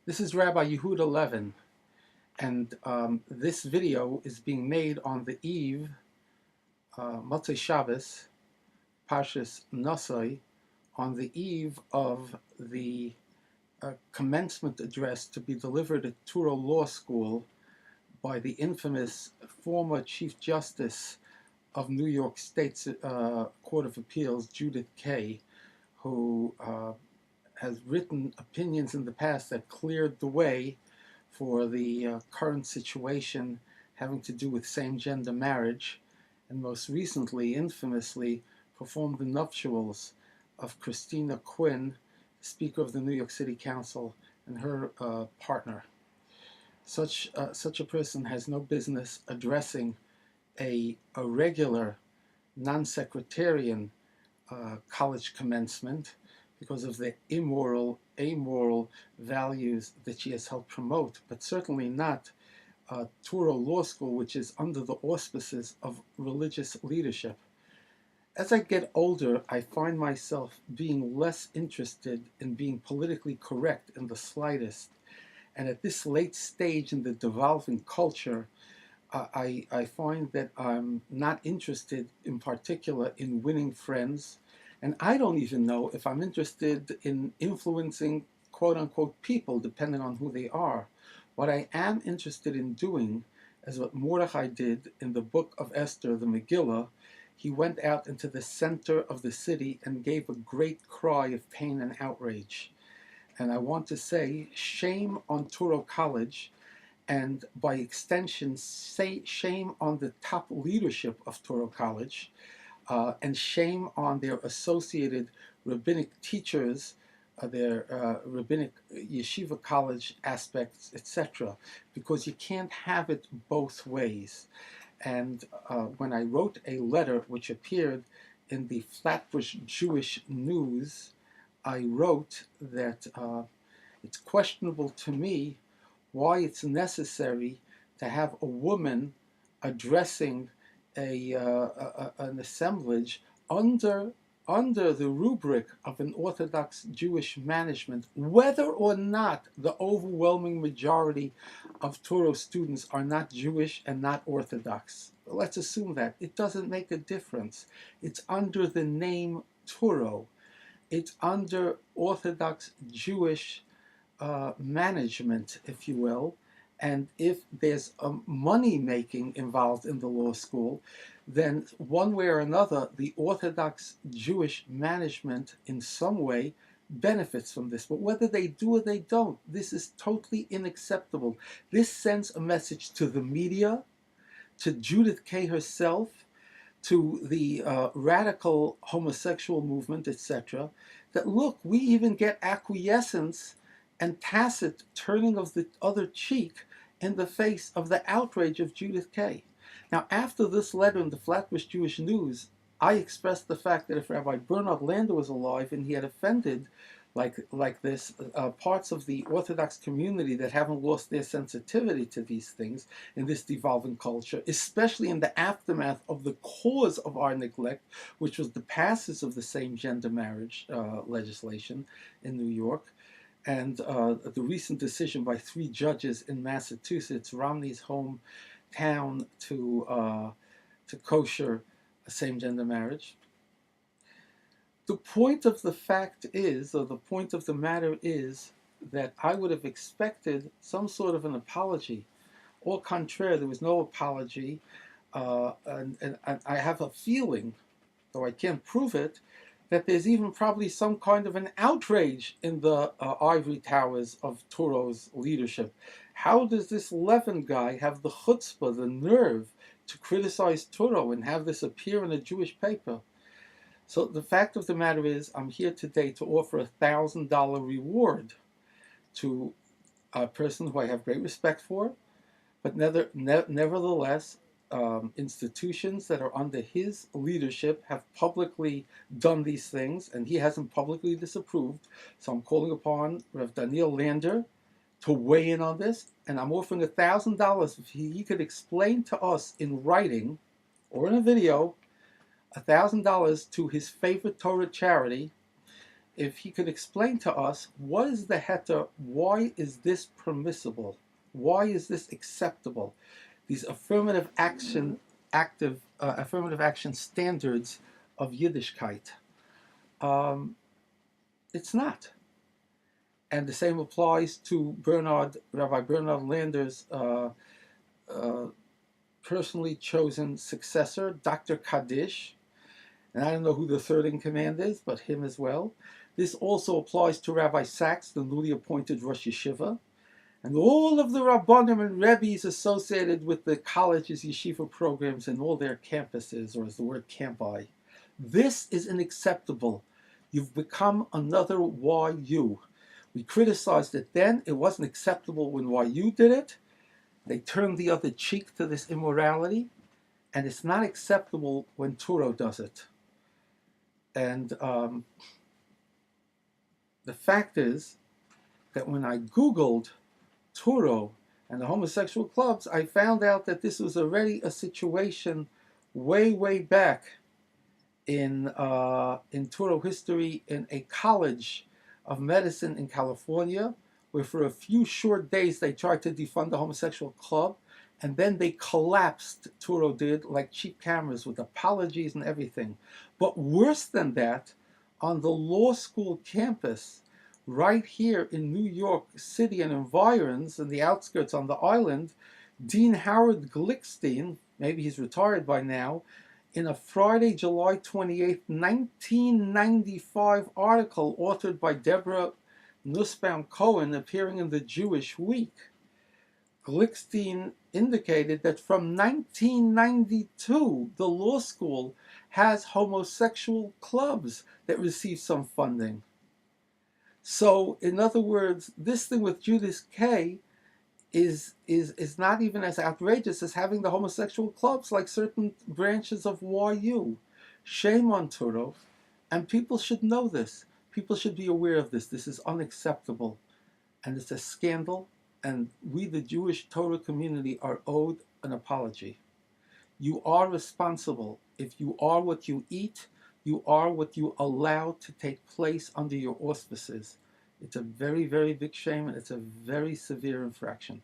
This is Rabbi Yehuda Levin, and this video is being made on the eve, Motzei Shabbos, Parshas Nosoi, on the eve of the commencement address to be delivered at Touro Law School by the infamous former Chief Justice of New York State's Court of Appeals, Judith Kaye, who has written opinions in the past that cleared the way for the current situation having to do with same-gender marriage, and most recently, infamously, performed the nuptials of Christina Quinn, Speaker of the New York City Council, and her partner. Such a person has no business addressing a regular, non-secretarian college commencement because of the immoral, amoral values that she has helped promote, but certainly not Touro Law School, which is under the auspices of religious leadership. As I get older, I find myself being less interested in being politically correct in the slightest. And at this late stage in the devolving culture, I find that I'm not interested in particular in winning friends. And I don't even know if I'm interested in influencing quote-unquote people, depending on who they are. What I am interested in doing is what Mordechai did in the book of Esther, the Megillah. He went out into the center of the city and gave a great cry of pain and outrage. And I want to say, shame on Touro College, and by extension, say shame on the top leadership of Touro College, and shame on their associated rabbinic teachers, their rabbinic yeshiva college aspects, etc., because you can't have it both ways. And when I wrote a letter which appeared in the Flatbush Jewish News, I wrote that it's questionable to me why it's necessary to have a woman addressing an assemblage under the rubric of an Orthodox Jewish management, whether or not the overwhelming majority of Touro students are not Jewish and not Orthodox. Let's assume that. It doesn't make a difference. It's under the name Touro. It's under Orthodox Jewish management, if you will. And if there's money making involved in the law school, then one way or another, the Orthodox Jewish management in some way benefits from this. But whether they do or they don't, this is totally unacceptable. This sends a message to the media, to Judith Kaye herself, to the radical homosexual movement, etc., that look, we even get acquiescence and tacit turning of the other cheek in the face of the outrage of Judith Kaye. Now, after this letter in the Flatbush Jewish News, I expressed the fact that if Rabbi Bernard Lander was alive and he had offended like this parts of the Orthodox community that haven't lost their sensitivity to these things in this devolving culture, especially in the aftermath of the cause of our neglect, which was the passage of the same-gender marriage legislation in New York, and the recent decision by 3 judges in Massachusetts, Romney's hometown, to kosher same-gender marriage. The point of the fact is, or the point of the matter is, that I would have expected some sort of an apology. Au contraire, there was no apology, and I have a feeling, though I can't prove it, that there's even probably some kind of an outrage in the ivory towers of Touro's leadership. How does this Levin guy have the chutzpah, the nerve, to criticize Touro and have this appear in a Jewish paper? So the fact of the matter is, I'm here today to offer a $1,000 reward to a person who I have great respect for, but nevertheless, institutions that are under his leadership have publicly done these things, and he hasn't publicly disapproved. So I'm calling upon Rev. Daniel Lander to weigh in on this, and I'm offering $1,000 if he could explain to us in writing or in a video $1,000 to his favorite Torah charity, if he could explain to us what is the heter, why is this permissible, why is this acceptable, these affirmative action standards of Yiddishkeit. It's not. And the same applies to Rabbi Bernard Lander's personally chosen successor, Dr. Kaddish. And I don't know who the third in command is, but him as well. This also applies to Rabbi Sachs, the newly appointed Rosh Yeshiva, and all of the Rabbanim and Rebbes associated with the college's yeshiva programs and all their campuses, or as the word campi. This is unacceptable. You've become another YU. We criticized it then. It wasn't acceptable when YU did it. They turned the other cheek to this immorality, and it's not acceptable when Touro does it. And the fact is that when I Googled Touro and the homosexual clubs, I found out that this was already a situation way, way back in Touro history in a college of medicine in California, where for a few short days they tried to defund the homosexual club, and then they collapsed, Touro did, like cheap cameras with apologies and everything. But worse than that, on the law school campus, right here in New York City and environs, in the outskirts on the island, Dean Howard Glickstein, maybe he's retired by now, in a Friday, July 28, 1995 article authored by Deborah Nussbaum-Cohen appearing in the Jewish Week, Glickstein indicated that from 1992, the law school has homosexual clubs that receive some funding. So, in other words, this thing with Judas K is not even as outrageous as having the homosexual clubs like certain branches of YU. Shame on Touro, and people should know this. People should be aware of this. This is unacceptable, and it's a scandal, and we, the Jewish Torah community, are owed an apology. You are responsible. If you are what you eat, you are what you allow to take place under your auspices. It's a very, very big shame, and it's a very severe infraction.